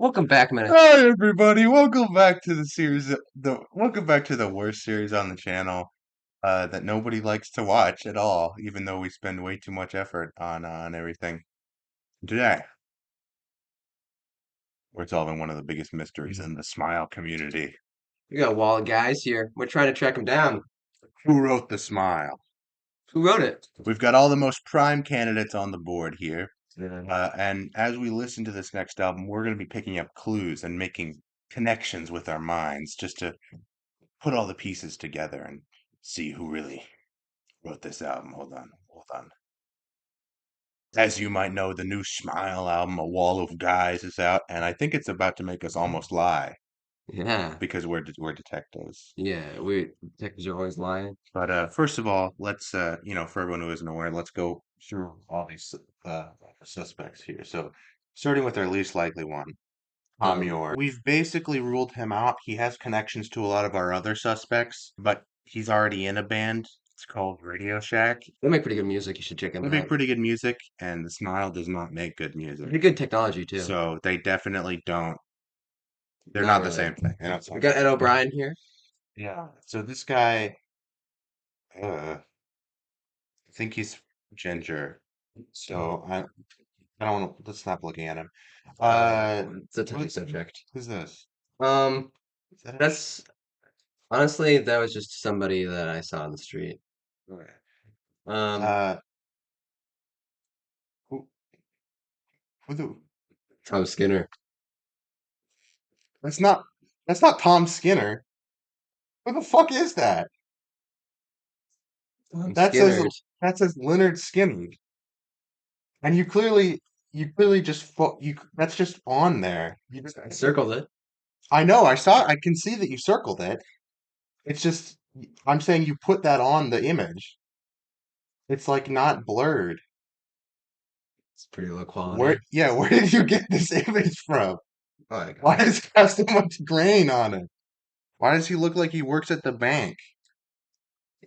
Welcome back, man. Hi everybody, welcome back to the series welcome back to the worst series on the channel that nobody likes to watch at all, even though we spend way too much effort on everything. Today, we're solving one of the biggest mysteries in the Smile community. We got a wall of guys here. We're trying to track him down. Who wrote the Smile? Who wrote it? We've got all the most prime candidates on the board here. Yeah. And as we listen to this next album, we're going to be picking up clues and making connections with our minds just to put all the pieces together and see who really wrote this album. Hold on, hold on. As you might know, the new Smile album, A Wall of Guys, is out, and I think it's about to make us almost lie Yeah. because we're detectives. Yeah. We detectives are always lying. But first of all, let's for everyone who isn't aware, let's go through all these suspects here. So, starting with our least likely one, Tom Um, York. We've basically ruled him out. He has connections to a lot of our other suspects, but he's already in a band. It's called Radio Shack. they make pretty good music. You should check them They make out. pretty good music, and the Smile does not make good music. Pretty good technology too. So they definitely don't. They're Not not the really. same thing. They're not the We same got thing. Ed O'Brien here. Yeah. So this guy, I think he's ginger. So I don't want to. Let's stop looking at him. Uh, It's a touchy what, subject. who's this? Um, Is that a, that's honestly that was just somebody that I saw on the street. okay. Um, Uh, who, who the, Tom Skinner. that's not Tom Skinner. Who the fuck is that? Tom That says Skinner. that says Leonard Skinner, and you clearly just you that's just on there. You just I circled it. I know I saw I can see that you circled it. It's just I'm saying you put that on the image. It's like not blurred. It's pretty low Where quality. yeah, where did you get this image from? Oh my Why God. does it have so much grain on it? Why does he look like he works at the bank?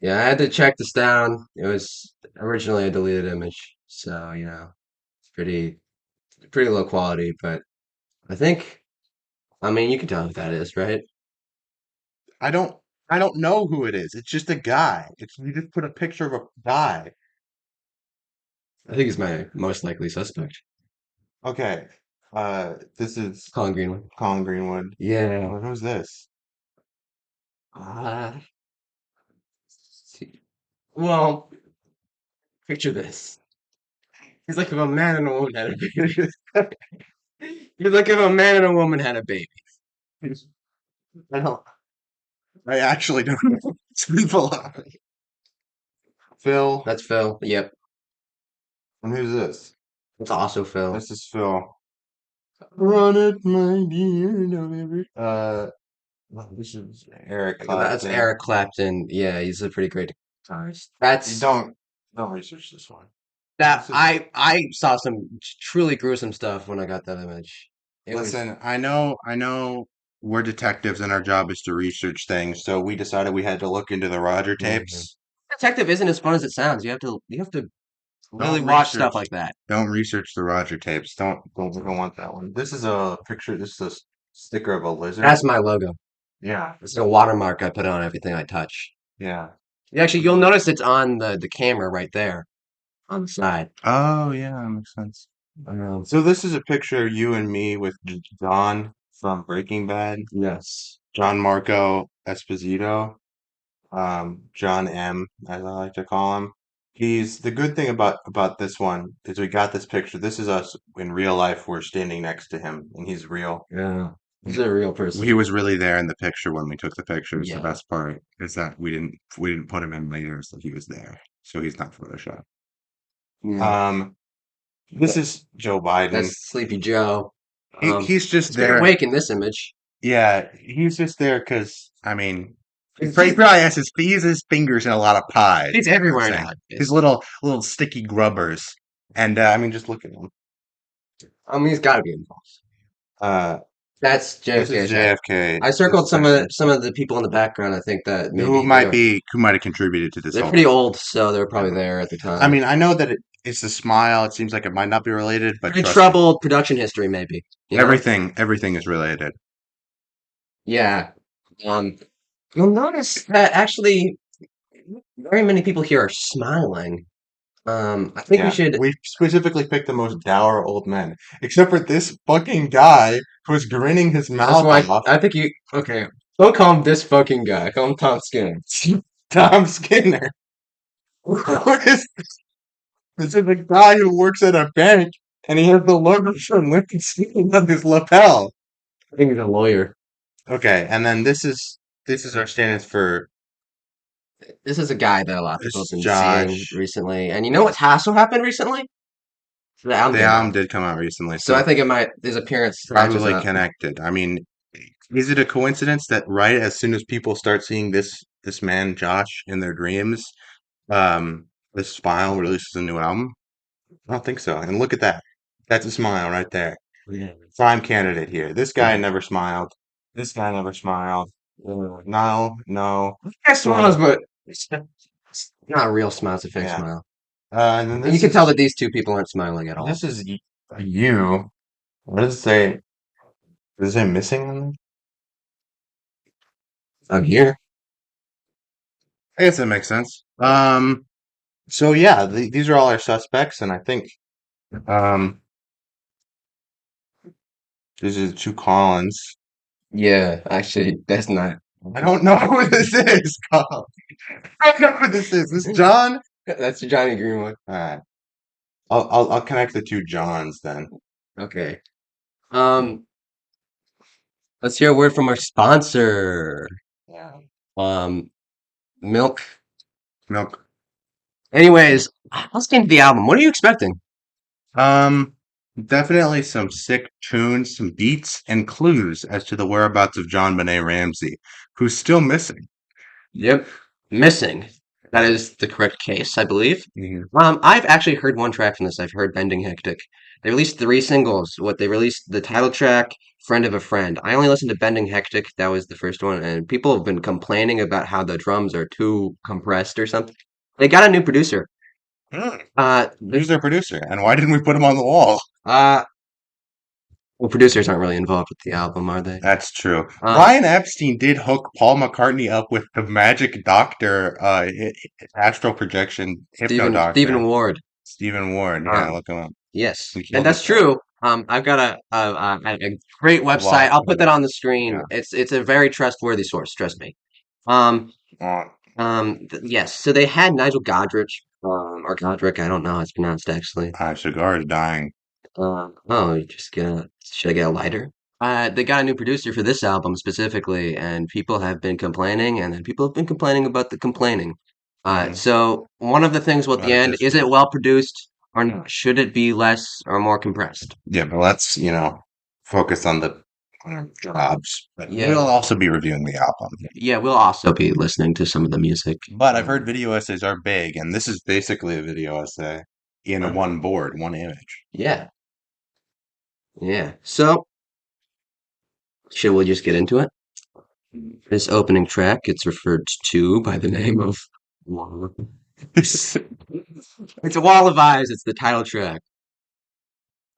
Yeah, I had to check this down. It was originally a deleted image, so it's pretty low quality, but I think I mean you can tell who that is, right? I don't I don't know who it is. It's just a guy. It's you just put a picture of a guy. I think he's my most likely suspect. Okay. This is Colin Greenwood. Colin Greenwood. Yeah. Well, who's this? Uh, well, picture this. He's like if a man and a woman had a baby. He's like if a man and a woman had a baby. I don't. I actually don't know who these people are. Phil. That's Phil. Yep. And who's this? That's also Phil. This is Phil. Run it, my dear. November. This is Eric That's Clapton. Eric Clapton. Yeah, he's a pretty great guitarist. You That's don't research this one. that This is I saw some truly gruesome stuff when I got that image. It was listen. I know. We're detectives, and our job is to research things. So we decided we had to look into the Roger Mhm. tapes. Detective isn't as fun as it sounds. You have to really Don't watch stuff research. like that. Don't research the Roger tapes. We don't want that one. This is a picture. This is a sticker of a lizard. That's my logo. Yeah. It's a watermark I put on everything I touch. Yeah. Actually, you'll notice it's on the camera right there on the side. Oh, yeah, that makes sense. Um, So this is a picture of you and me with John from Breaking Bad, yes. John Marco Esposito, John M, as I like to call him. He's the good thing about this one is we got this picture. This is us in real life. We're standing next to him, and he's real. Yeah. He's a real He person. was really there in the picture when we took the pictures. The Yeah. best part is that we didn't put him in later, so he was there. So he's not Photoshop. Yeah. Um, this is Joe Biden. That's Sleepy Joe. He's just He's pretty there. awake in this image. Yeah, he's just there because I mean, he He's, probably has he uses his fingers in a lot of pies. he's Is what I'm everywhere saying now. his little sticky grubbers, and I mean, just look at him. I mean, he's got to be involved. Uh, That's This is JFK's hat. JFK. I This circled section some of the people in the background. I think that who maybe might be who might have contributed to this they're whole pretty old, so they were probably thing. there at the I time. mean, I know that it's a smile. It seems like it might not be related, but Pretty trust me, troubled production history, maybe. You know? everything is related. Yeah. Um, you'll notice that actually very many people here are smiling. I think we Yeah, should. we specifically picked the most dour old men, except for this fucking guy who's grinning his That's mouth why off. I think you. Okay, don't call him this fucking guy. Call him Tom Skinner. Tom Skinner. Who is this? Is a guy who works at a bank, and he has the logo from Lincoln Steel on his lapel. I think he's a lawyer. Okay, and then this is our stand for This is a guy that a lot of this people have is been seeing Josh. recently. And you know what also happened recently? The album The came album out. did come out recently, So I so think it might his appearance matches probably up. connected. I mean, is it a coincidence that right as soon as people start seeing this man Josh in their dreams, this Smile releases a new album? I don't think so. And look at that. That's a smile right there. Yeah. Prime candidate here. This guy Yeah. never smiled. This guy never smiled. No, no, Guy sort smiles, of. but it's not a real smile, it's a fake Yeah. smile. And then And you this can tell is that these two people aren't smiling at all. this is you. What does it say? Does it say missing on there? I'm here. I guess that makes sense. So yeah, these are all our suspects, and I think um, these are the two Collins. Yeah, actually, that's not. I don't know who this is, Colin. I don't know who this is. This John? That's Johnny Greenwood. All right, I'll connect the two Johns then. Okay. Um, let's hear a word from our sponsor. Yeah. Um, Milk. Milk. Anyways, let's get into the album. What are you expecting? Um, Definitely some sick tunes, some beats, and clues as to the whereabouts of John Benet Ramsey, who's still missing. Yep. Missing. That is the correct case, I believe. Mhm. I've actually heard one track from this. I've heard Bending Hectic. They released three singles. What they released the title track, Friend of a Friend. I only listened to Bending Hectic. That was the first one, and people have been complaining about how the drums are too compressed or something. They got a new producer. Hmm. The Who's their producer, and why didn't we put him on the wall? uh, well, producers aren't really involved with the album, are they? That's true. Um, Brian Epstein did hook Paul McCartney up with the magic doctor, astral projection hypno Stephen doctor, Ward. Stephen Ward. Yeah, Um, look him up. yes, He and killed that's himself. true. I've got a great A website. lot. I'll put that on the screen. Yeah. It's a very trustworthy source. Trust me. Um, Uh, yes. So they had Nigel Godrich, or Godric. I don't know how it's pronounced actually. my cigar is dying. Oh, you just gonna should I get a lighter? They got a new producer for this album specifically, and people have been complaining, and then people have been complaining about the complaining. Hmm. So one of the things at About the a end, is it discourse. well produced or not? Should it be less or more compressed? Yeah, but let's, focus on the jobs. But we'll Yeah. also be reviewing the album. Yeah, we'll also be listening to some of the music. But I've heard video essays are big, and this is basically a video essay in Uh, one board, one image. yeah, yeah. So, should we just get into it? This opening track gets referred to by the name of it's a Wall of Eyes. It's the title track.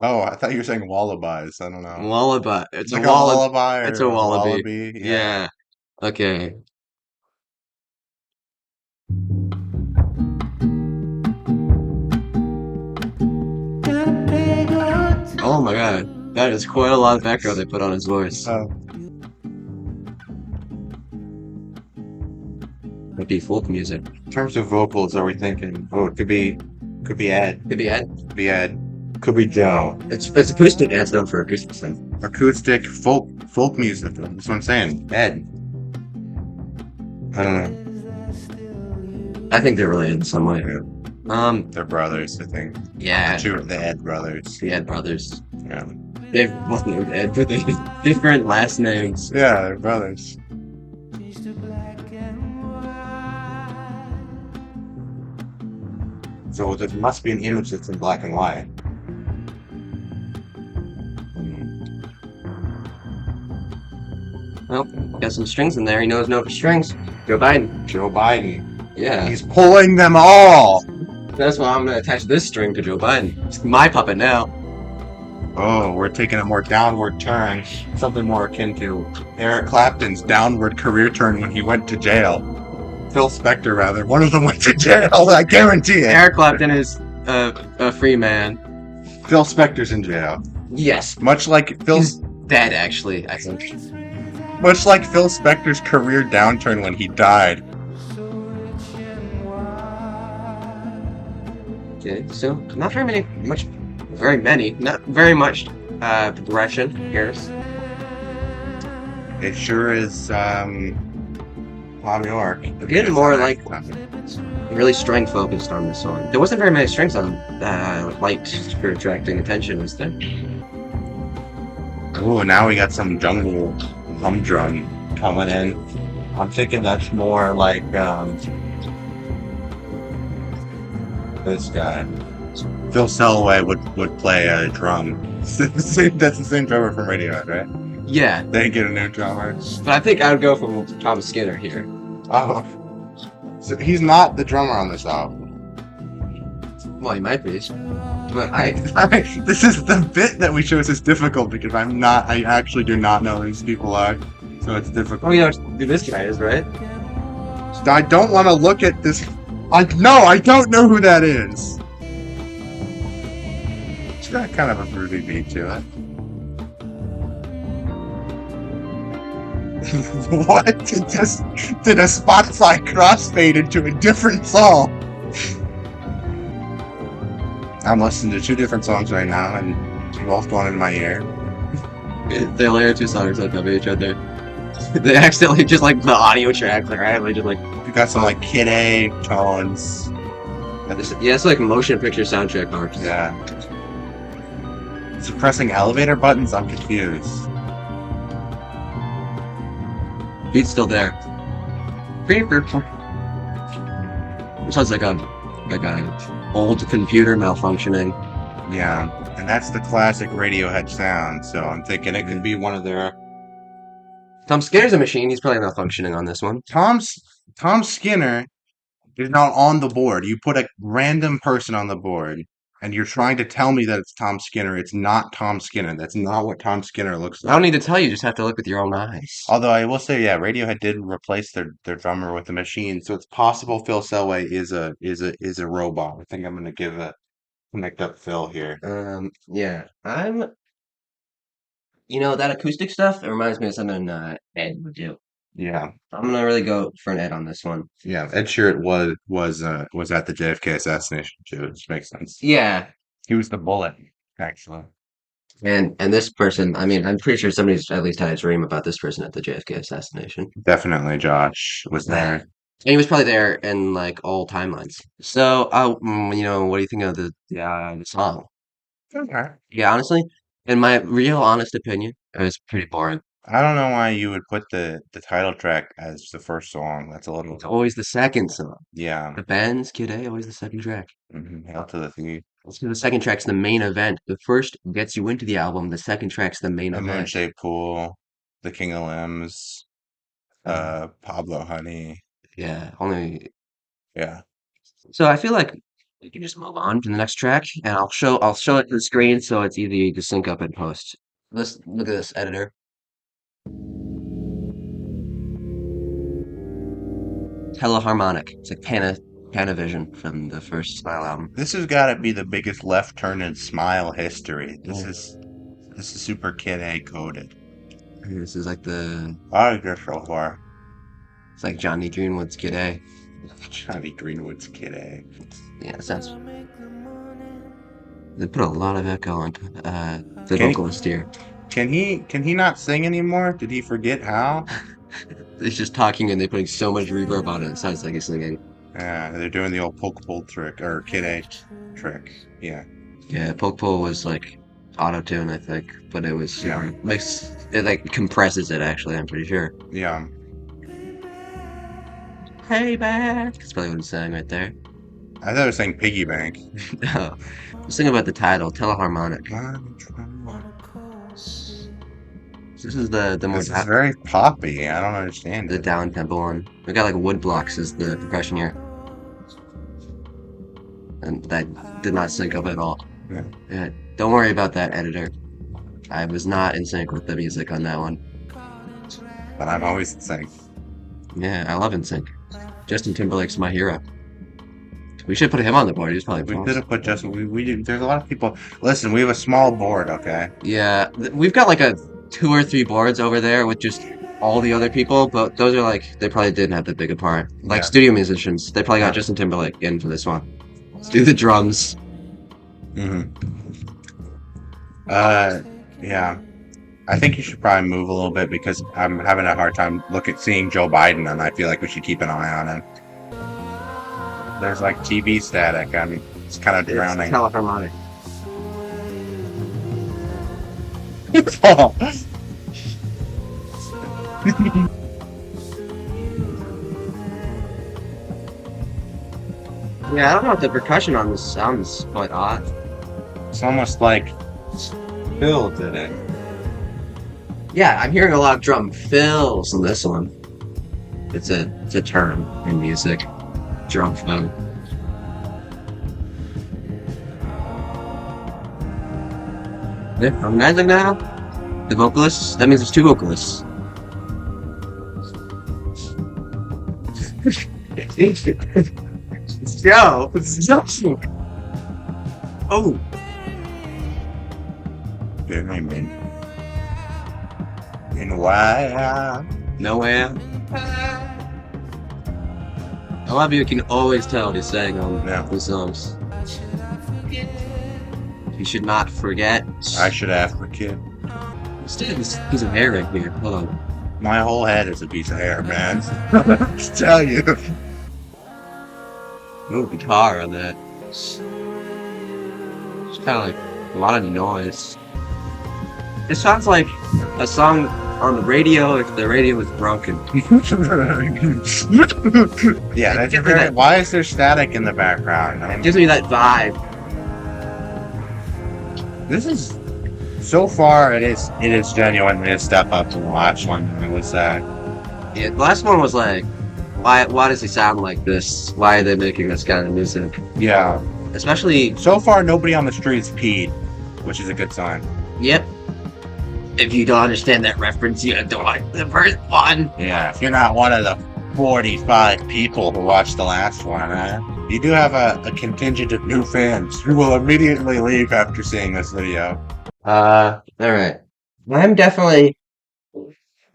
Oh, I thought you were saying wallabies. I don't know. Wallaby. It's a Like a wall. lullaby It's or a a wallaby. wallaby. Yeah. Yeah. Okay. Oh my God. That is quite a lot of echo they put on his voice. Might be folk music. In terms of vocals, are we thinking? Oh, could be Ed, Could be Ed. could be Ed, could be Joe. It's acoustic. That's known for acoustic stuff. Acoustic folk music. That's what I'm saying. Ed. I don't know. I think they're related in some way. Yeah, Um. they're brothers, I think. Yeah. Two of the Ed brothers. The Ed brothers. Yeah. They've both named Ed, but they have different last names. Yeah, they're brothers. So there must be an image that's in black and white. Well, got some strings in there. He knows no strings. Joe Biden. Joe Biden. Yeah. He's pulling them all. That's why I'm gonna attach this string to Joe Biden. It's my puppet now. Oh, we're taking a more downward turn. Something more akin to Eric Clapton's downward career turn when he went to jail. Phil Spector, rather. One of them went to jail, I guarantee it. Eric Clapton is a free man. Phil Spector's in jail. Yes, Much like he's dead. Actually, I think. Phil Spector's career downturn when he died. Okay, so not very many, not very much progression here. It sure is Bobby Ork. Getting more like really string focused on this song. There wasn't very many strings on light for attracting attention, was there? Oh, now we got some jungle humdrum coming in. I'm thinking that's more like this guy. Phil Selway would play a drum. That's the same drummer from Radiohead, right? Yeah, They get a new drummer. but I think I would go for Tom Skinner here. Oh, so he's not the drummer on this album. Well, he might be, but This is the bit that we chose is difficult because I actually do not know who these people are, so it's difficult. oh, you know who this guy is, right? I don't want to look at this. I don't know who that is. It's got kind of a groovy beat to it. What? It just did a Spotify crossfade into a different song. I'm listening to two different songs right now, and they're both going in my ear. They layer two songs on top of each other. They accidentally just like the audio track, like right? They just like You got some like Kid A tones. yeah, it's like motion picture soundtrack marks. Yeah. Suppressing elevator buttons, I'm confused. Beat's still there. Sounds like a old computer malfunctioning. Yeah, and that's the classic Radiohead sound, so I'm thinking it could be one of their Tom Skinner's a machine. He's probably malfunctioning on this one. Tom Skinner is not on the board. You put a random person on the board and you're trying to tell me that it's Tom Skinner. It's not Tom Skinner. That's not what Tom Skinner looks I don't like. need to tell you. Just have to look with your own eyes. Although I will say, yeah, Radiohead did replace their drummer with a machine, so it's possible Phil Selway is a robot. I think I'm gonna give a connect up Phil here. Yeah, that acoustic stuff. It reminds me of something Ed would do. Yeah, I'm gonna really go for an Ed on this one. yeah. Ed Sheeran was at the JFK assassination too, which makes sense. Yeah, He was the bullet, actually. and this person. I mean, I'm pretty sure somebody's at least had a dream about this person at the JFK assassination. Definitely, Josh was Yeah. there. And he was probably there in like all timelines. So, what do you think of the song? Okay. Yeah, honestly, in my real honest opinion, it was pretty boring. I don't know why you would put the title track as the first song. That's a little, It's always the second song. yeah. The band's Kid A, always the second track. Hail to the thief. So the second track's the main event. The first gets you into the album. The second track's the main The event. Moonshaped Pool, The King of Limbs, Uh, Pablo Honey. yeah, only. Yeah. So I feel like we can just move on to the next track, and I'll show it to the screen so it's easy to sync up and post. Let's look at this editor. Teleharmonic. It's like Panavision from the first Smile album. This has got to be the biggest left turn in Smile history. This Yeah. is this is super Kid A coded. This is like I like this so far. it's like Johnny Greenwood's Kid A. Johnny Greenwood's Kid A. Yeah, sounds. They put a lot of echo on the Can he vocalist here. can he not sing anymore? Did he forget how? He's just talking and they're putting so much reverb on it. It sounds like he's singing. Yeah, they're doing the old poke pull trick or Kid A trick. Yeah. Yeah, Poke Pull was like auto tune, I think, but it was Yeah. makes it like compresses it. Actually, I'm pretty sure. Yeah. Hey, back. That's probably what it's saying right there. I thought it was saying piggy bank. Oh, let's think about the title, Teleharmonic. This This is the more This is down, very poppy. I don't understand the it. down tempo one. We got like wood blocks as the percussion here, and that did not sync up at all. Yeah. Yeah, don't worry about that, editor. I was not in sync with the music on that one. But I'm always saying Yeah, I love NSYNC. Justin Timberlake's my hero. We should put him on the board. He's probably we could false. have put Justin. We did. There's a lot of people. Listen, we have a small board. Okay. Yeah, we've got like a two or three boards over there with just all the other people, but those are like they probably didn't have that big a part. Like Yeah. studio musicians, they probably got Yeah. Justin Timberlake in for this one. Let's do the drums. Hmm. Uh. Yeah. I think you should probably move a little bit because I'm having a hard time seeing Joe Biden, and I feel like we should keep an eye on him. There's like TV static. I mean, it's kind of It's drowning. Teleharmonic. Yeah, I don't know if the percussion on this sounds quite odd. It's almost like Phil did it. Yeah, I'm hearing a lot of drum fills in this one. It's a term in music. Drum fill. Yeah, harmonizing now. The vocalists. That means there's two vocalists. Yo, Joe. Oh, Yeah, I mean, and why? no way. A lot of you can always tell he's sang on No, these songs. You should not forget. I should ask the kid. He's a hair right here. Hold on. My whole head is a piece of hair, man. Just tell you. No guitar on that. It's kind of like a lot of noise. It sounds like a song on the radio if the radio was broken. Yeah, It that's gives me very. that, Why is there static in the background? it gives me that vibe. This is so far. It is genuinely a step up from the last one. I would say. Yeah, the last one was like, why does he sound like this? Why are they making this kind of music? Yeah. Especially, So far, nobody on the streets peed, which is a good sign. yep. If you don't understand that reference, you don't like the first one. Yeah, if you're not one of the 45 people who watched the last one, you do have a contingent of new fans who will immediately leave after seeing this video. All right. I'm definitely.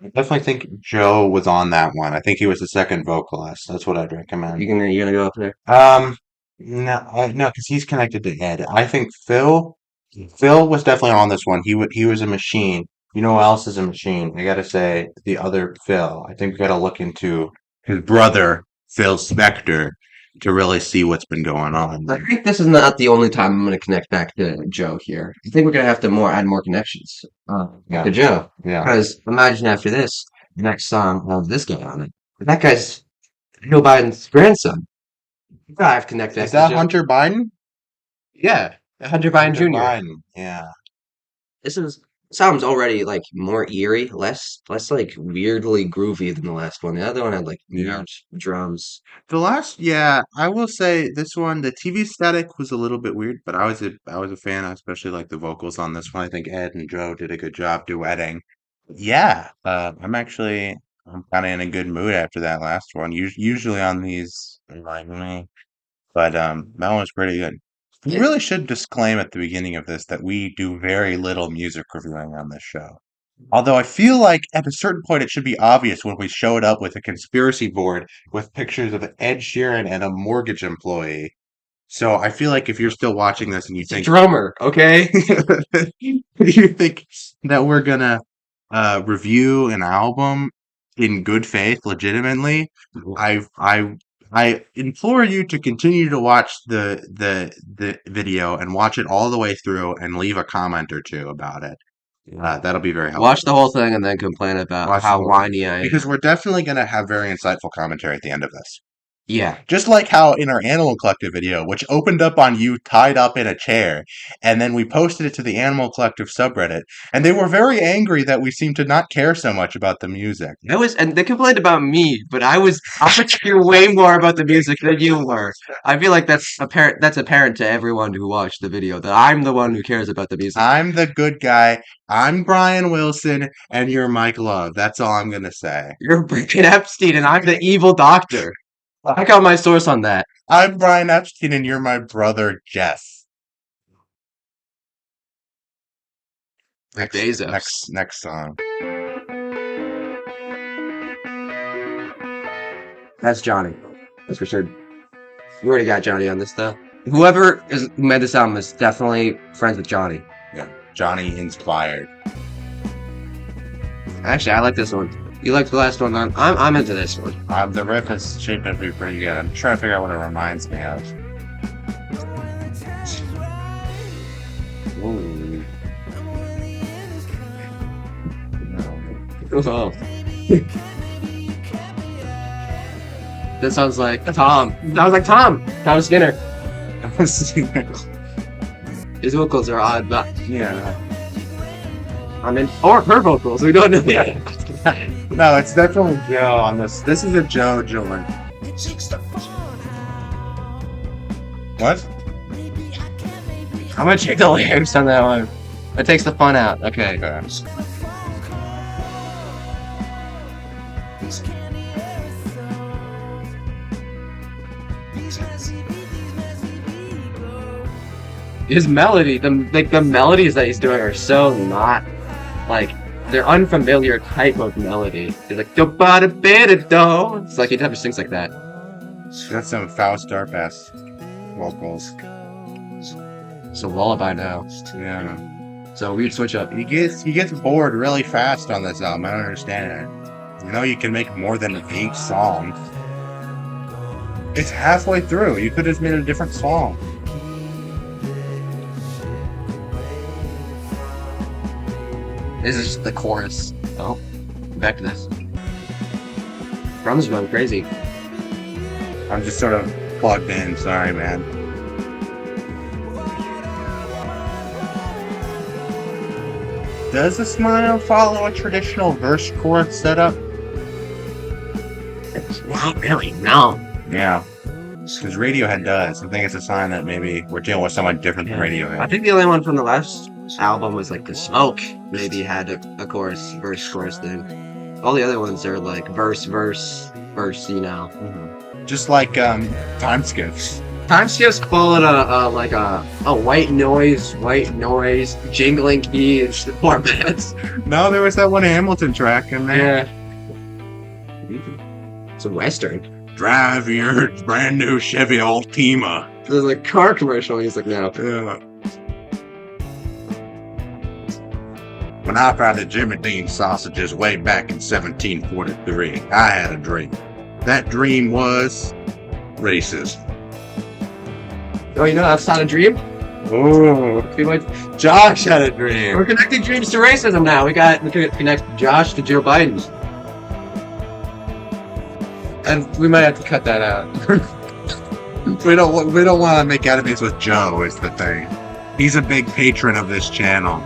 I definitely think Joe was on that one. I think he was the second vocalist. That's what I'd recommend. You gonna go up there? No, no, because he's connected to Ed. I think Phil was definitely on this one. He was a machine. You know who else is a machine? I gotta say the other Phil. I think we gotta look into his brother, Phil Spector, to really see what's been going on. I think this is not the only time I'm gonna connect back to Joe here. I think we're gonna have to add more connections Yeah, to Joe. yeah. Because imagine after this, the next song has this guy on it. That guy's Joe Biden's grandson. I've connected Is back to that Joe. Hunter Biden? Yeah, Hunter Biden Hunter Jr. Biden. Yeah. This is sounds already like more eerie, less like weirdly groovy than the last one. The other one had like Yeah. weird drums. The last, yeah, I will say this one, the TV static was a little bit weird, but I was a fan. I especially like the vocals on this one. I think Ed and Joe did a good job duetting. Yeah, I'm kind of in a good mood after that last one. Usually on these, I'm like me, but that one was pretty good. We It, really should disclaim at the beginning of this that we do very little music reviewing on this show. Although I feel like at a certain point it should be obvious when we showed up with a conspiracy board with pictures of Ed Sheeran and a mortgage employee. So I feel like if you're still watching this and you it's a think drummer, okay? you think that we're gonna review an album in good faith, legitimately, I I I implore you to continue to watch the video and watch it all the way through and leave a comment or two about it. That'll be very Watch the helpful. whole thing and then complain about Watch the how whole thing whiny I because am. we're definitely going to have very insightful commentary at the end of this. Yeah. Just like how in our Animal Collective video, which opened up on you tied up in a chair, and then we posted it to the Animal Collective subreddit, and they were very angry that we seemed to not care so much about the music. And they complained about me, but I was care way more about the music than you were. I feel like that's apparent to everyone who watched the video, that I'm the one who cares about the music. I'm the good guy. I'm Brian Wilson, and you're Mike Love. That's all I'm gonna say. You're Brian Epstein and I'm the evil doctor. I got my source on that. I'm Brian Epstein, and you're my brother Jess. Bezos. Next song. That's Johnny. That's for sure. You already got Johnny on this though. Who made this album is definitely friends with Johnny. Yeah, Johnny inspired. Actually, I like this one. You like the last one? I'm into this one. The riff is shaping to be pretty good. I'm trying to figure out what it reminds me of. Ooh. Oh. That sounds like Tom. That was like Tom. Tom Skinner. His vocals are odd, but Yeah. or her vocals. We don't know yet. No, it's definitely Joe on this. This is a Joe joint. What? I'm gonna check the lyrics on that one. It takes the fun out. Okay. Okay. His melody, the melodies that he's doing are so not like they're unfamiliar type of melody. He's like do ba da ba da do. It's like he never sings like that. That's some Faust Darpass vocals. It's a lullaby now. Yeah. So weird switch up. He gets bored really fast on this album. I don't understand it. You know you can make more than 8 songs. It's halfway through. You could have made a different song. This is just the chorus. Oh, back to this. Drums going crazy. I'm just sort of plugged in. Sorry, man. Does the smile follow a traditional verse chorus setup? Not really, no. Yeah. Because Radiohead does. I think it's a sign that maybe we're dealing with someone different than I Radiohead. think the only one from the last album was like The Smoke. Maybe had a verse, chorus thing. All the other ones are like verse, verse, verse. You know. Just like time skips. Time skips call it a white noise, jingling keys, formats. No, there was that one Hamilton track in there. Yeah. It's a western. Drive your brand new Chevy Altima. There's a car commercial music now. Yeah. When I found the Jimmy Dean sausages way back in 1743, I had a dream. That dream was racist. Oh, you know that's not a dream. Oh, Josh had a dream. We're connecting dreams to racism now. We can connect Josh to Joe Biden. And we might have to cut that out. We don't want to make enemies with Joe. Is the thing. He's a big patron of this channel.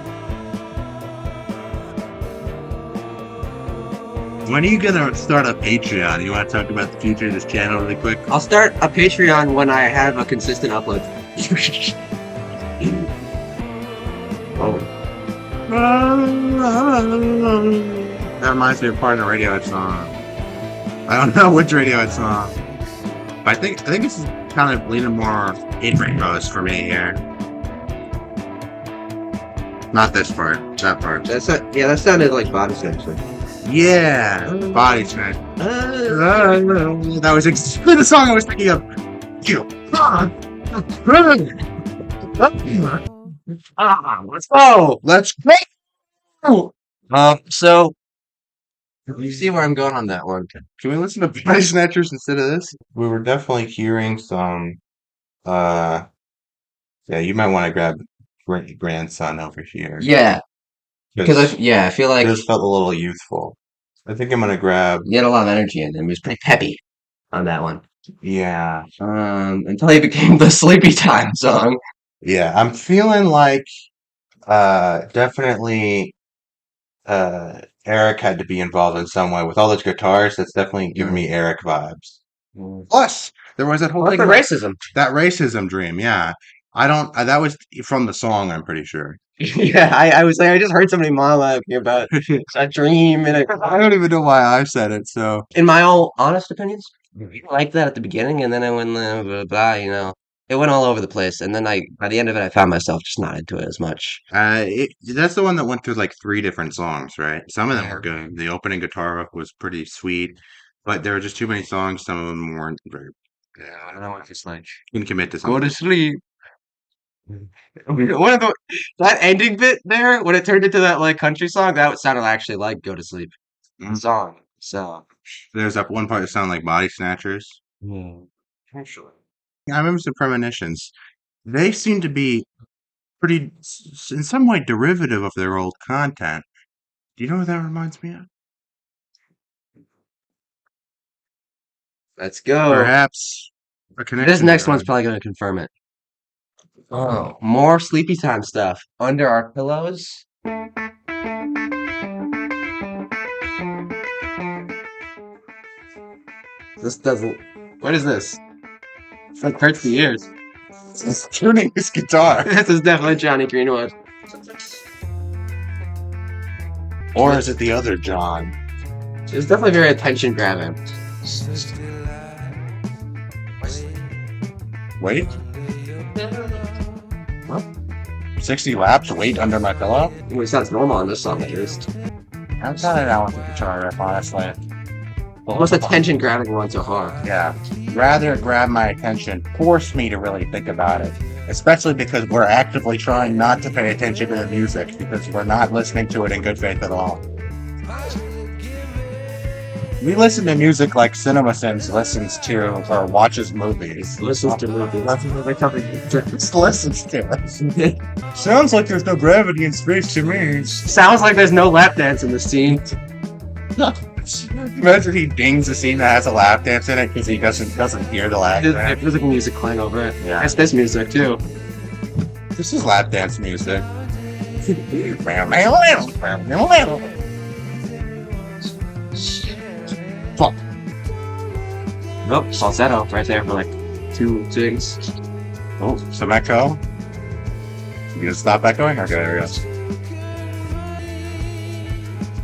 When are you gonna start a Patreon? You want to talk about the future of this channel really quick? I'll start a Patreon when I have a consistent upload. Oh. That reminds me of part of the Radiohead song. I don't know which Radiohead song. But I think this is kind of leaning more in rainbows for me here. Not this part. That part. That sounded like body actually. Yeah, Body Snatch. That was exactly the song I was thinking of. Let's go. Let's go. So you see where I'm going on that one. Can we listen to Body Snatchers instead of this? We were definitely hearing some. Yeah, you might want to grab grandson over here. Yeah, because I feel like This felt a little youthful. I think I'm gonna grab. he had a lot of energy in him. He was pretty peppy on that one. Yeah. until he became the Sleepy Time song. Yeah, I'm feeling like definitely Eric had to be involved in some way with all those guitars. That's definitely giving me Mm, Eric vibes. mm. Plus, there was that whole Plus thing the about racism. that racism dream. Yeah, I don't. That was from the song. I'm pretty sure. Yeah, I was like, I just heard somebody monologuing about a dream and I don't even know why I said it. So, in my all honest opinions, I liked that at the beginning, and then I went blah, blah, it went all over the place, and then by the end of it, I found myself just not into it as much. that's the one that went through like three different songs, right? Some of them were Yeah, good. The opening guitar hook was pretty sweet, but there were just too many songs. Some of them weren't very. yeah, I don't know if it's like Couldn't commit to go to something. sleep. One of the that ending bit there when it turned into that like country song, that sounded actually like "Go to Sleep" Mm. song. So, There's that one part that sounded like Body Snatchers. yeah, actually, Yeah, I remember some premonitions. They seem to be pretty, in some way, derivative of their old content. Do you know what that reminds me of? let's go. Perhaps a This connection next one's there. probably gonna confirm it. Oh, more sleepy time stuff under our pillows. This doesn't. What is this? It like hurts the ears. He's tuning his guitar. This is definitely Johnny Greenwood. Or is it the other John? It's definitely very attention grabbing. Wait, Well, 60 laps, wait under my pillow? it sounds normal on this song at least. I'm kind of down with the guitar riff, honestly. The most attention grabbing one so far. Yeah. Rather grab my attention, force me to really think about it. Especially because we're actively trying not to pay attention to the music because we're not listening to it in good faith at all. We listen to music like CinemaSins listens to or watches movies. Listens to movies. Just listens to it. Sounds like there's no gravity in space to me. Sounds like there's no lap dance in the scene. Imagine he dings a scene that has a lap dance in it because he doesn't hear the lap dance. There's like music playing over it. Yeah. It's this music too. This is lap dance music. Fuck. Nope, falsetto right there for like two things. Oh, some echo. You gonna stop echoing? Okay, there we go.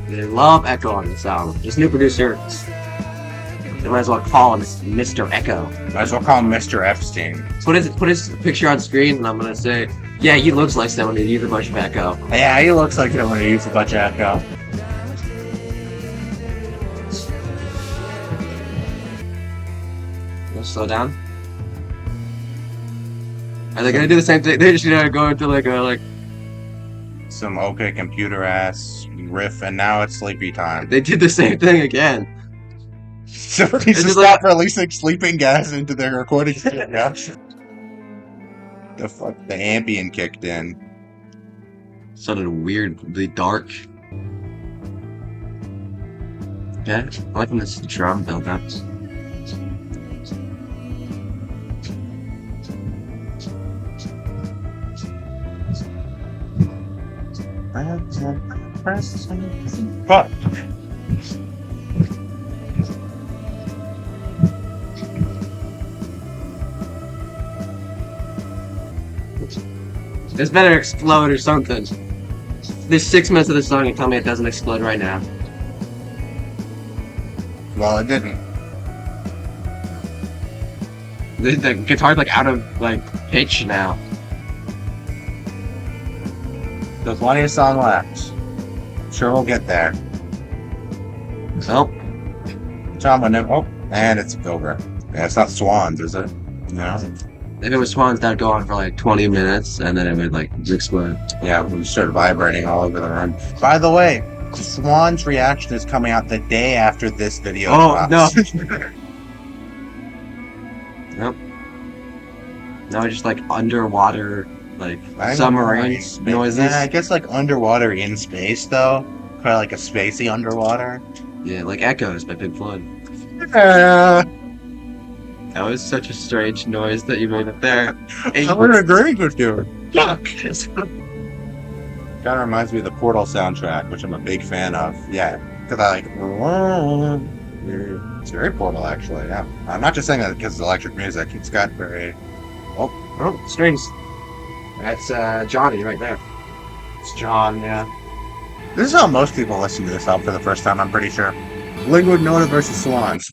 They love Echo on this album. This new producer, they might as well call him Mr. Echo. Might as well call him Mr. Epstein. Put his picture on screen, and I'm gonna say, yeah, he looks like someone who used a bunch of Echo. Yeah, he looks like someone who used a bunch of echo. Let's slow down. Are they gonna do the same thing? They're just gonna go into like a Some okay computer ass riff, and now it's sleepy time. They did the same thing again. So he's It's just just stop releasing sleeping gas into their recording studio. The fuck, the ambient kicked in. Sounded weirdly dark. Yeah, I like when this drum build up. Fuck. This better explode or something. There's 6 minutes of the song and tell me it doesn't explode right now. Well, it didn't. The guitar's like out of like pitch now. There's plenty of song left. Sure, we'll get there. Oh, John Lennon. Oh, and it's over. Yeah, it's not Swans, is it? No. if it was Swans, that'd go on for like 20 minutes and then it would like explode. Yeah, we start vibrating all over the room. By the way, Swan's reaction is coming out the day after this video Oh, drops. Nope. No, just like underwater, like I submarine know, noises. Yeah, I guess like underwater in space though. Kind of like a spacey underwater. Yeah, like Echoes by Pink Floyd. That was such a strange noise that you made up there. I Hey, would agree with you. fuck. Kind of reminds me of the Portal soundtrack, which I'm a big fan of. Yeah, because I like. It's very Portal, actually. Yeah, I'm not just saying that because it's electric music. It's got very. Oh, Oh, strings. That's Johnny right there. it's John. Yeah, this is how most people listen to this album for the first time. I'm pretty sure. Liquid Note versus Swans.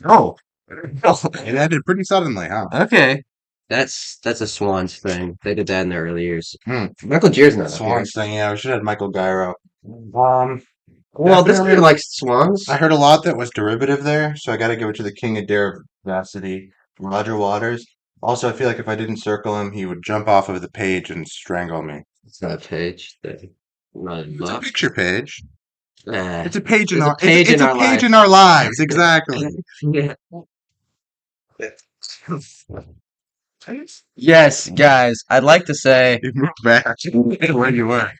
Oh. It ended pretty suddenly, huh? Okay. That's a Swans thing. They did that in their early years. Hmm. Michael Gier's not up here. Swans thing. Yeah, we should have Michael Gyro. Um, Well, this guy definitely. likes I Swans. heard a lot that was derivative there, so I got to give it to the king of Derivacity, Roger Waters. Also, I feel like if I didn't circle him, he would jump off of the page and strangle me. It's not a page. Not It's a enough. picture page. Eh, It's a page in there's a our. It's page in it's a our page life. in our lives. Exactly. Yeah. Yes, guys, I'd like to say, You moved back to where you were.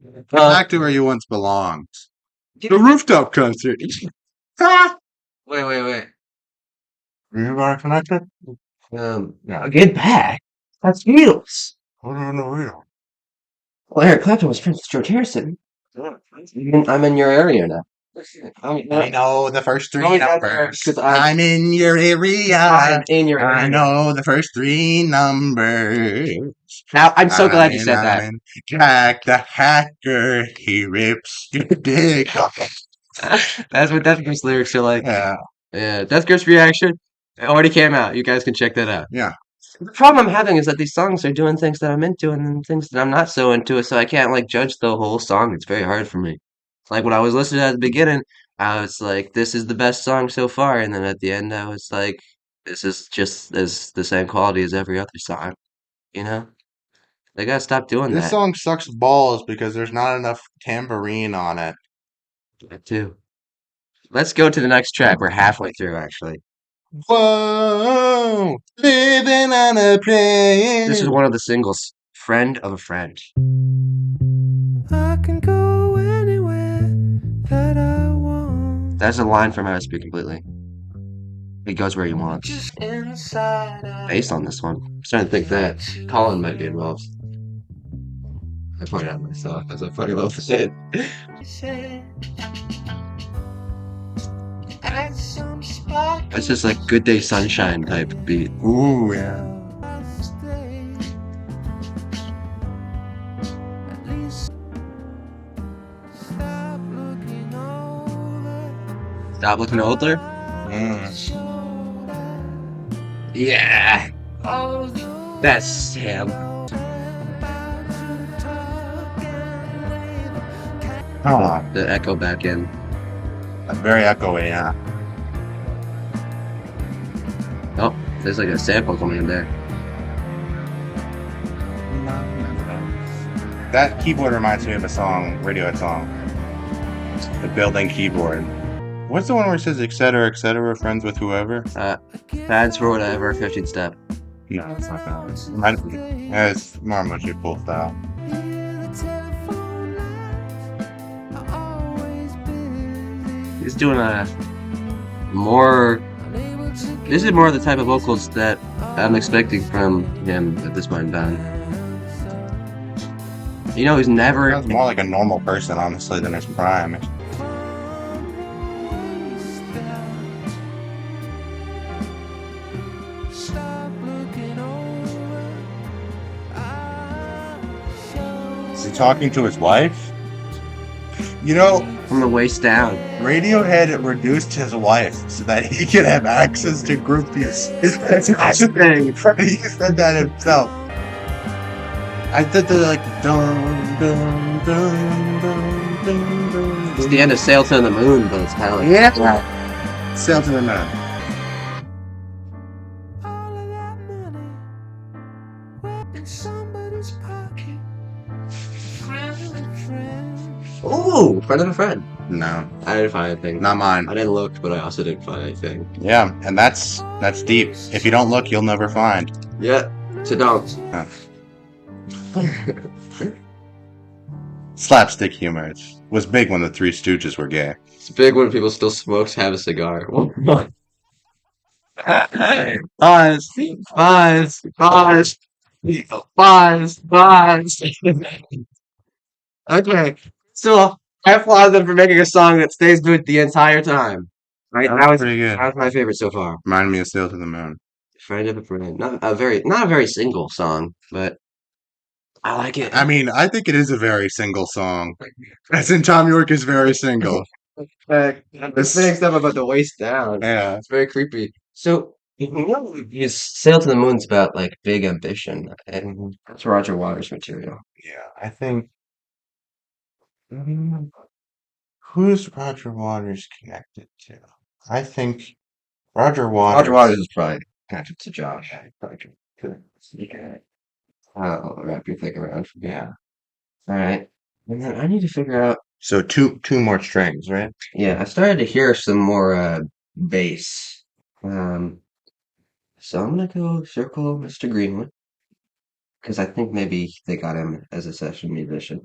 Get uh, back to where you once belonged. The rooftop concert. Ah! wait. You are connected? Now get back. That's Beatles. What are you in the wheel? Well, Eric Clapton was friends with George Harrison. I'm in your area now. I know the first How three we got there? numbers. Because I'm in your I'm area. in your I area. know the first three numbers. Now, I'm so glad you said I'm that. in. Jack the Hacker. He rips your dick off. That's what Death Grips lyrics are like. Yeah, Yeah, Death Grips reaction. It already came out. You guys can check that out. yeah. The problem I'm having is that these songs are doing things that I'm into and then things that I'm not so into, so I can't like judge the whole song. It's very hard for me. Like when I was listening at the beginning, I was like, "This is the best song so far," and then at the end, I was like, "This is just as the same quality as every other song." You know, they gotta stop doing This that. song sucks balls because there's not enough tambourine on it. That too. Let's go to the next track. We're halfway through, actually. Whoa, living on a This is plane. one of the singles, "Friend of a Friend." I can go anywhere that I want. That's a line from How to Speak Completely. He goes where he wants. Just inside Based out. on this one. I'm starting to think that Colin might be involved. I pointed out myself as I fucking love the shit. Add some spark. It's just like Good Day Sunshine type beat. Ooh, yeah. Stop looking over. Stop looking older? Mm. Yeah, that's Sam. Oh, The echo back in. that's very echoey, yeah. Oh, there's like a sample coming in there. That keyboard reminds me of a song, Radiohead song. The building keyboard. What's the one where it says etc., friends with whoever? Pads for whatever, 15 step. No, it's not that. Might be. Yeah, it's more much a cool style. He's doing a more. This is more of the type of vocals that I'm expecting from him at this point in time. You know, he's never. Sounds more like a normal person, honestly, than his prime. Is he talking to his wife? You know, From the waist down. Radiohead reduced his wife so that he could have access to groupies. He said that himself. I thought they're like dun dun dun dun dun dun. It's the end of Sail to the Moon, but it's kind of like. Yeah. Sail to the moon. All of that money went in somebody's pocket. Friend of a friend. Ooh, friend of a friend. No, I didn't find anything. not mine. I didn't look, but I also didn't find anything. Yeah, and that's deep. If you don't look, you'll never find. Yeah, so don't. Huh. Slapstick humor was big when the Three Stooges were gay. It's big when people still smoke, have a cigar. Pause. Pause. Pause. Pause. Pause. Okay. So I applaud them for making a song that stays good the entire time. Right? That was pretty That good. was my favorite so far. Reminded me of Sail to the Moon. Friend of a friend. Not a very single song, but I like it. I mean, I think it is a very single song. As in, Tom York is very single. The spinning stuff about the waist down. Yeah. It's very creepy. So, his Sail to the Moon's about like big ambition, and that's Roger Waters material. Yeah, I think. mm, Who's Roger Waters connected to? I think Roger Roger Waters. Waters is probably connected to Josh. Probably could wrap your thing around. Yeah. All right. And then I need to figure out. So two more strings, right? Yeah, I started to hear some more bass. Um, so I'm gonna go circle Mr. Greenwood because I think maybe they got him as a session musician.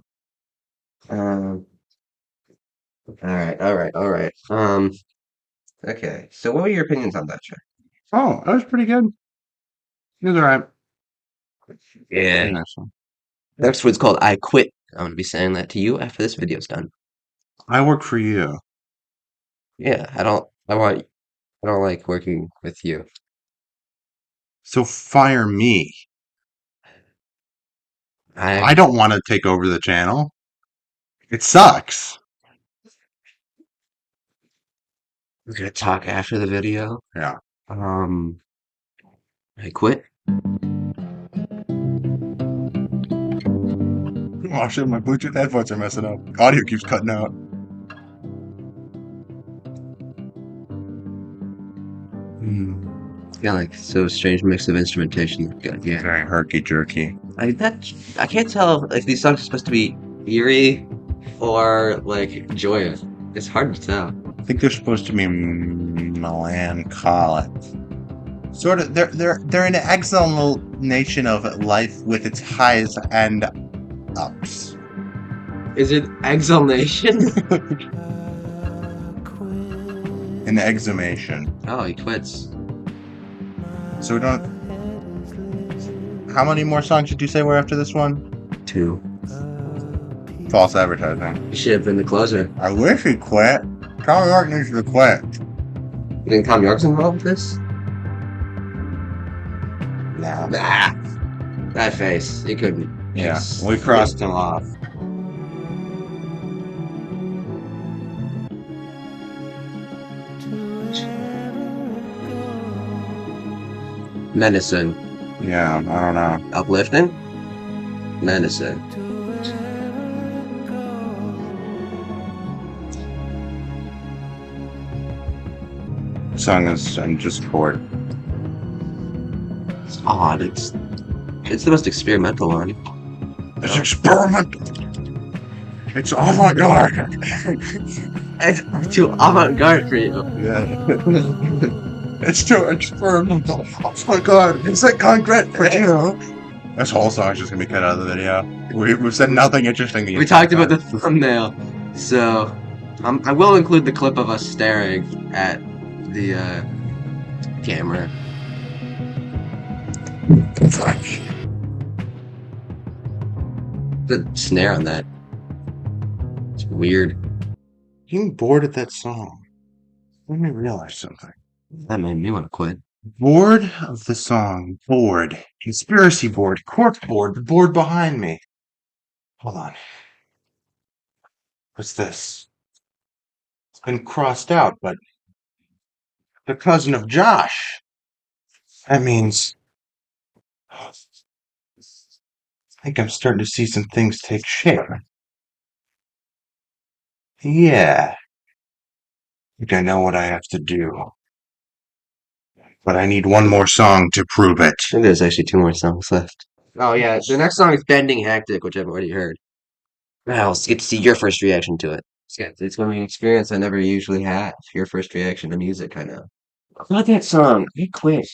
Um, all right. Okay. So what were your opinions on that track? Oh, that was pretty good. It was alright. Yeah. Nice one. That's what's called I Quit. I'm gonna be saying that to you after this video's done. I work for you. Yeah, I don't like working with you. So fire me. I I'm don't want to take over the channel. It sucks. gonna talk after the video. Yeah. Um, I quit. Oh shit, my Bluetooth headphones are messing up. Audio keeps cutting out. Hmm. Yeah, like so strange mix of instrumentation. Yeah, Very herky jerky. I can't tell if these songs are supposed to be eerie or like joyous. It's hard to tell. I think they're supposed to be melancholic. Sort of, they're an exaltation of life with its highs and ups. Is it exhalation? An exhumation. Oh, he quits. So we don't. How many more songs did you say were after this one? 2. False advertising. He should have been the closer. I wish he quit. Tom York needs to quit. You think Tom York's involved with this? Nah. Nah. That face. He couldn't. Yeah, He's we crossed him off. Menacing. Yeah, I don't know. Uplifting? Menacing. Song is, I'm just bored. It's odd. It's the most experimental one. It's experimental. It's avant-garde. It's too avant-garde for you. Yeah. It's too experimental. Oh my god, is it concrete for you? This whole song's just gonna be cut out of the video. We've said nothing interesting. We talked about the thumbnail, so I will include the clip of us staring at the camera. The snare on that. It's weird. Being bored at that song. Let me realize something. That made me want to quit. Bored of the song. Bored. Conspiracy board. Cork board. The board behind me. Hold on. What's this? It's been crossed out, but the cousin of Josh. That means I think I'm starting to see some things take shape. Yeah. I think I know what I have to do. But I need one more song to prove it. I think there's actually 2 more songs left. Oh yeah, the next song is Bending Hectic, which I've already heard. Now let's get to see your first reaction to it. It's going to be an experience I never usually have. Your first reaction to music, I know. About that song, he quit.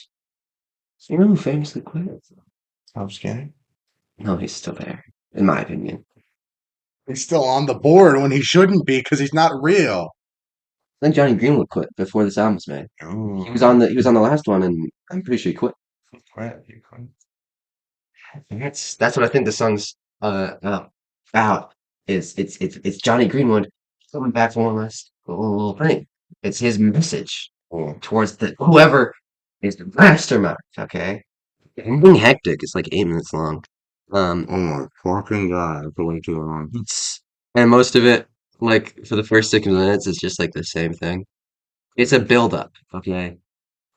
You know who famously quit? Tom Skinner? No, he's still there, in my opinion. He's still on the board when he shouldn't be because he's not real. think Johnny Greenwood quit before this album was made. Oh, He was on the last one, and I'm pretty sure he quit. quit. You quit. That's what I think the song's about. Is it's Johnny Greenwood coming back for one last little thing. It's his message Oh, towards the whoever is the mastermind. Okay, being hectic. It's like 8 minutes long. oh my fucking god, for way too long. It's and most of it, like for the first 6 minutes, is just like the same thing. It's a build up. Okay,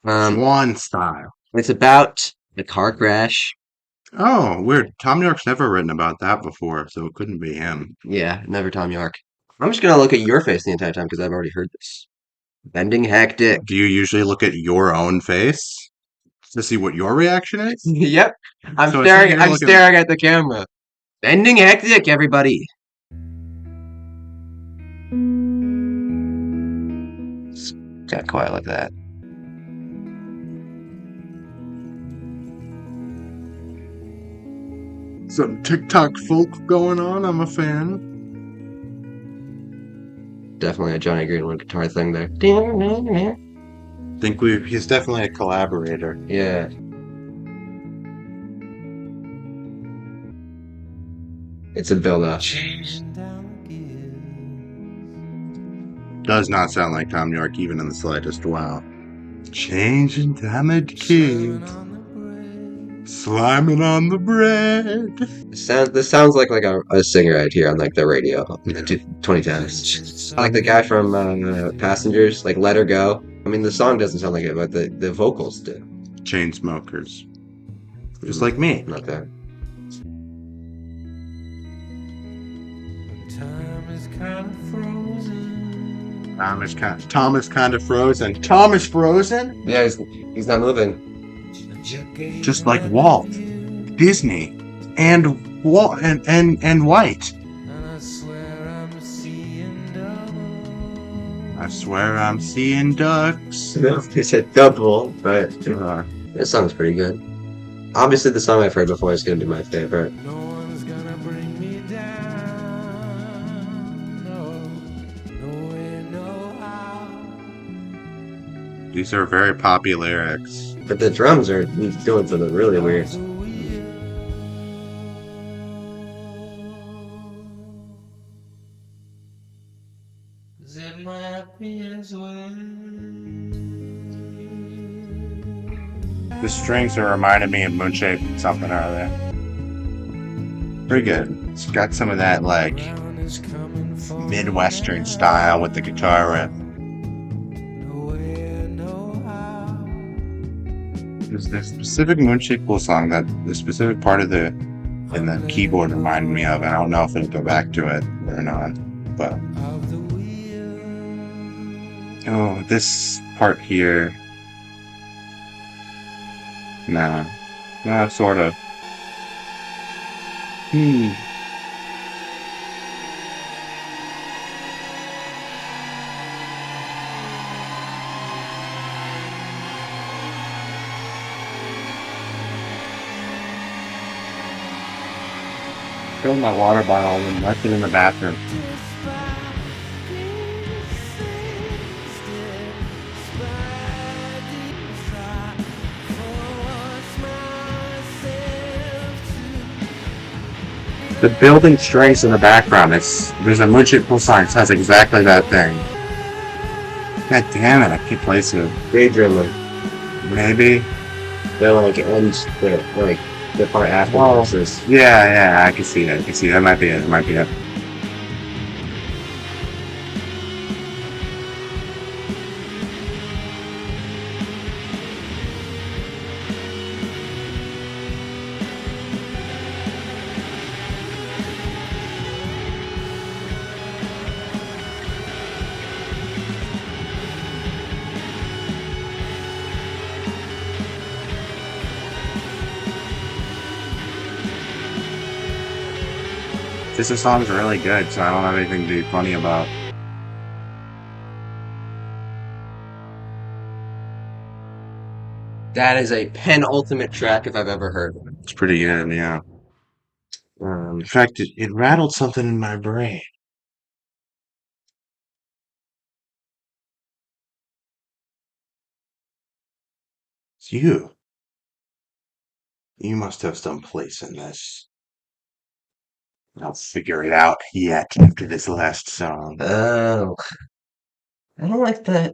um, Swan style. it's about the car crash. Oh, weird. Tom York's never written about that before, so it couldn't be him. Yeah, never Tom York. I'm just gonna look at your face the entire time because I've already heard this. Bending hectic. Do you usually look at your own face to see what your reaction is? Yep. So it's like you're I'm looking. staring at the camera. Bending hectic, everybody. It's got quiet like that. Some TikTok folk going on. I'm a fan. Definitely a Johnny Greenwood guitar thing there. He's definitely a collaborator. Yeah, it's a build up. Changing down the gears. Does not sound like Tom York even in the slightest. Wow. Changing damaged keys. Slamming on the brakes. Sliming on the bread. This sounds like a singer I'd hear on like the radio in the 2010s. Like the guy from Passengers, like Let Her Go. I mean, the song doesn't sound like it, but the vocals do. Chain smokers. Just like me. Not that. Time is kind of frozen. Tom is kind of frozen. Tom is frozen? Yeah, he's not moving. Just like Walt, Disney, and Walt and White. And I swear I'm seeing double. I swear I'm seeing ducks. He said double, but Uh, this song's pretty good. Obviously, the song I've heard before is gonna be my favorite. No one's gonna bring me down. No, no way, no how. these are very poppy lyrics. But the drums are doing something really weird. The wheel. It might be as well. The strings are reminding me of Moonshape something or other. Pretty good. It's got some of that like Ground is coming for Midwestern style with the guitar riff. nowhere, no how. There's the specific Moonshape Pool song that the specific part of the keyboard reminded me of. I don't know if it'll go back to it or not. But Of the wheel. oh, this part here. Nah. Nah, sort of. Filled my water bottle and left it in the bathroom. The building strings in the background, there's a Moonship Pool sign that says exactly that thing. God damn it, I can't place it. Daydreaming. Maybe. They're like ends the part after Well, verses. yeah, I can see that. I can see that. Might be it. That might be it. This song's really good, so I don't have anything to be funny about. That is a penultimate track if I've ever heard one. It's pretty good, yeah. Um, In fact, it rattled something in my brain. It's you. You must have some place in this. I'll figure it out yet after this last song. Oh, I don't like that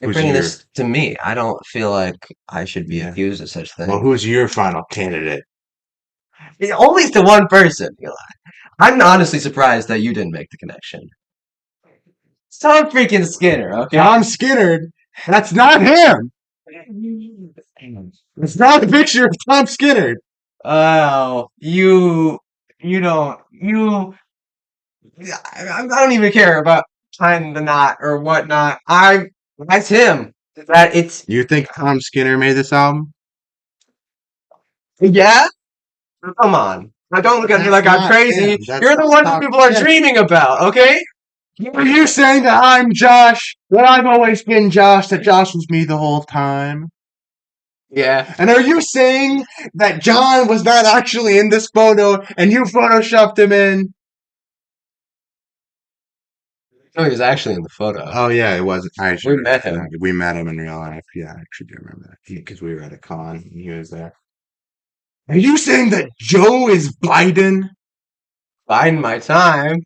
you're Who's bringing your this to me. I don't feel like I should be yeah? accused of such Well, thing. who's your final candidate? Only to one person, Eli. I'm honestly surprised that you didn't make the connection. Tom freaking Skinner, okay? Tom Skinner. That's not him. It's not a picture of Tom Skinner. Oh, you don't, I don't even care about tying the knot or whatnot. That's him. That it's, You think Tom Skinner made this album? yeah? Come on. Now don't look at me That's like I'm not him. crazy. That's You're the one that Tom people are Skinner. dreaming about, okay? Are you saying that I'm Josh? That I've always been Josh? That Josh was me the whole time? Yeah. And are you saying that John was not actually in this photo and you photoshopped him in? No, he was actually in the photo. Oh yeah, it was. I should We met remember him. that. We met him in real life. Yeah, I actually do remember that because we were at a con and he was there. Are you saying that Joe is Biden? Biding my time.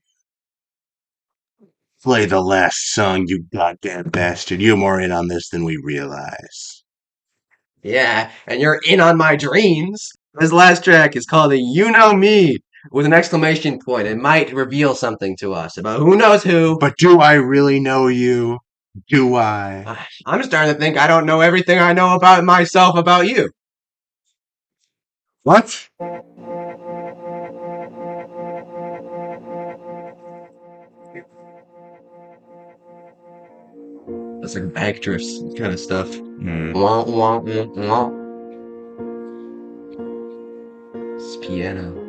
Play the last song, you goddamn bastard. You're more in on this than we realize. Yeah, and you're in on my dreams. This last track is called a You Know Me with an exclamation point. It might reveal something to us about who knows who. But do I really know you? Do I? I'm starting to think I don't know everything I know about myself about you. What? That's like back drifts kind of stuff. Hmm. Wah, wah, wah, wah. It's piano.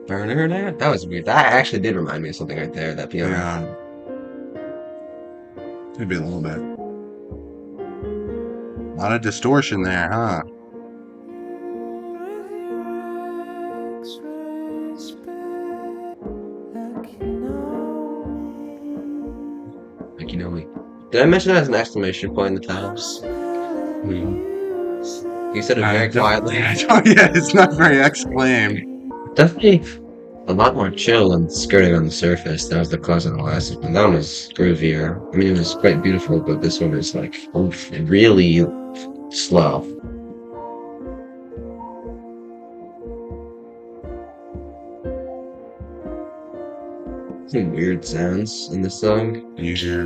That was weird. That actually did remind me of something right there, that piano. Yeah, maybe a little bit. A lot of distortion there, huh? Like, you know me. Did I mention that as an exclamation point in the title? Hmm. You said it I very don't, quietly. yeah, it's not very exclaimed. Definitely a lot more chill and skirting on the surface. That was the close on the last one. That one was groovier. I mean, it was quite beautiful, but this one is like oof, really slow. Some weird sounds in the song. Yeah.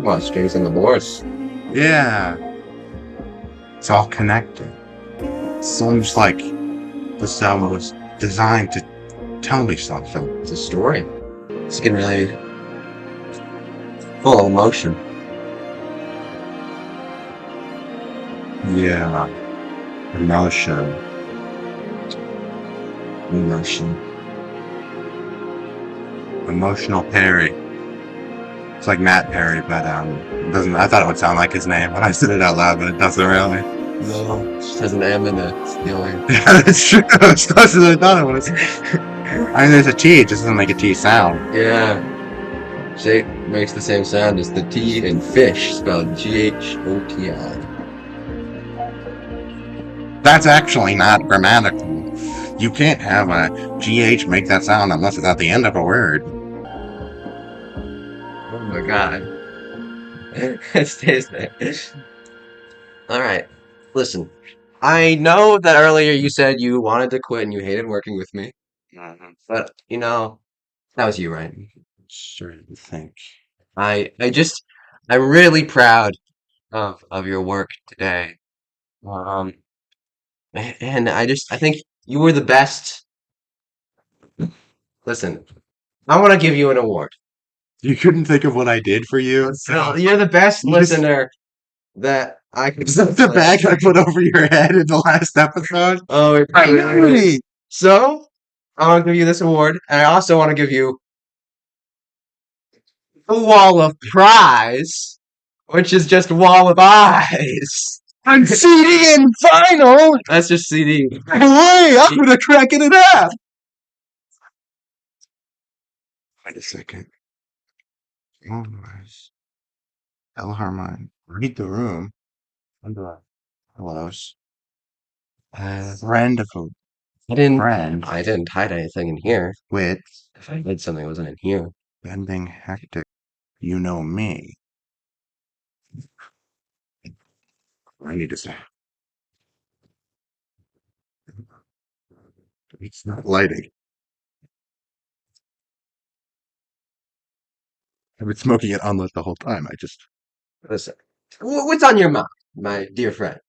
Well, strings on the boards. Yeah. It's all connected. It's almost like this album was designed to tell me something. It's a story. It's getting really full of emotion. Yeah. Emotion. Emotion. Emotional Perry. It's like Matt Perry, but it doesn't. I thought it would sound like his name when I said it out loud, but it doesn't really. No, it just has an M in it. It's the only. Yeah, that's true. It's closer than I thought it was. I mean, there's a T. It just doesn't make a T sound. Yeah. J makes the same sound as the T in fish, spelled Ghoti. That's actually not grammatical. You can't have a GH make that sound unless it's at the end of a word. Oh my god. It stays there. Alright. Listen. I know that earlier you said you wanted to quit and you hated working with me. But, that was you, right? Sure, to think. I just, I'm really proud of your work today. Um, and I think you were the best. Listen, I want to give you an award. You couldn't think of what I did for you, So you're the best you just- listener that I could. is that the bag I put over your head in the last episode? Oh, it probably is. Really? So I want to give you this award, and I also want to give you a wall of prize, which is just a wall of eyes. On CD and vinyl. That's just CD. Hey, I'm gonna crack it in half. Wait a second. Teleharmonic. Read the room. Hellos. Friend of a I didn't. friend I didn't hide anything in here. with If I hid something, it wasn't in here. bending hectic. You know me. I need to say. It's not lighting. I've been smoking it unlit the whole time. I just. Listen, what's on your mind, my dear friend?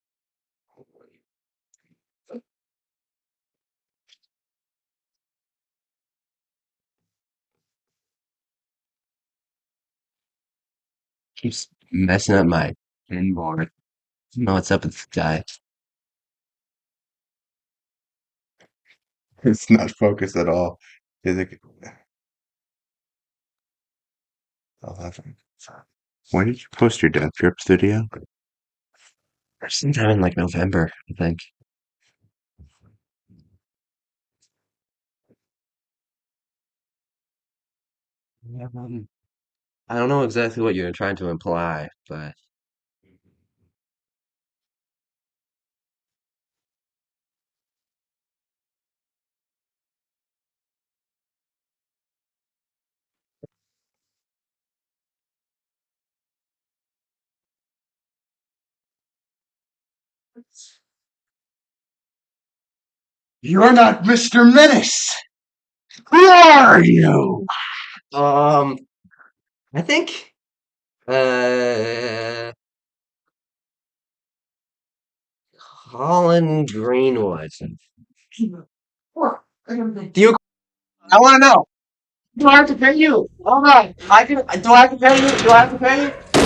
Keeps messing up my inboard. I don't know what's up with this guy. It's not focused at all. Is it? 11. When did you post your death grips video? Sometime in like November, I think. Yeah, I don't know exactly what you're trying to imply, but You're not Mr. Menace! Who are you? um, I think uh, Colin Greenwood. Do you? I want to know. Do I have to pay you? Hold on. I can. Do I have to pay you? Do I have to pay you?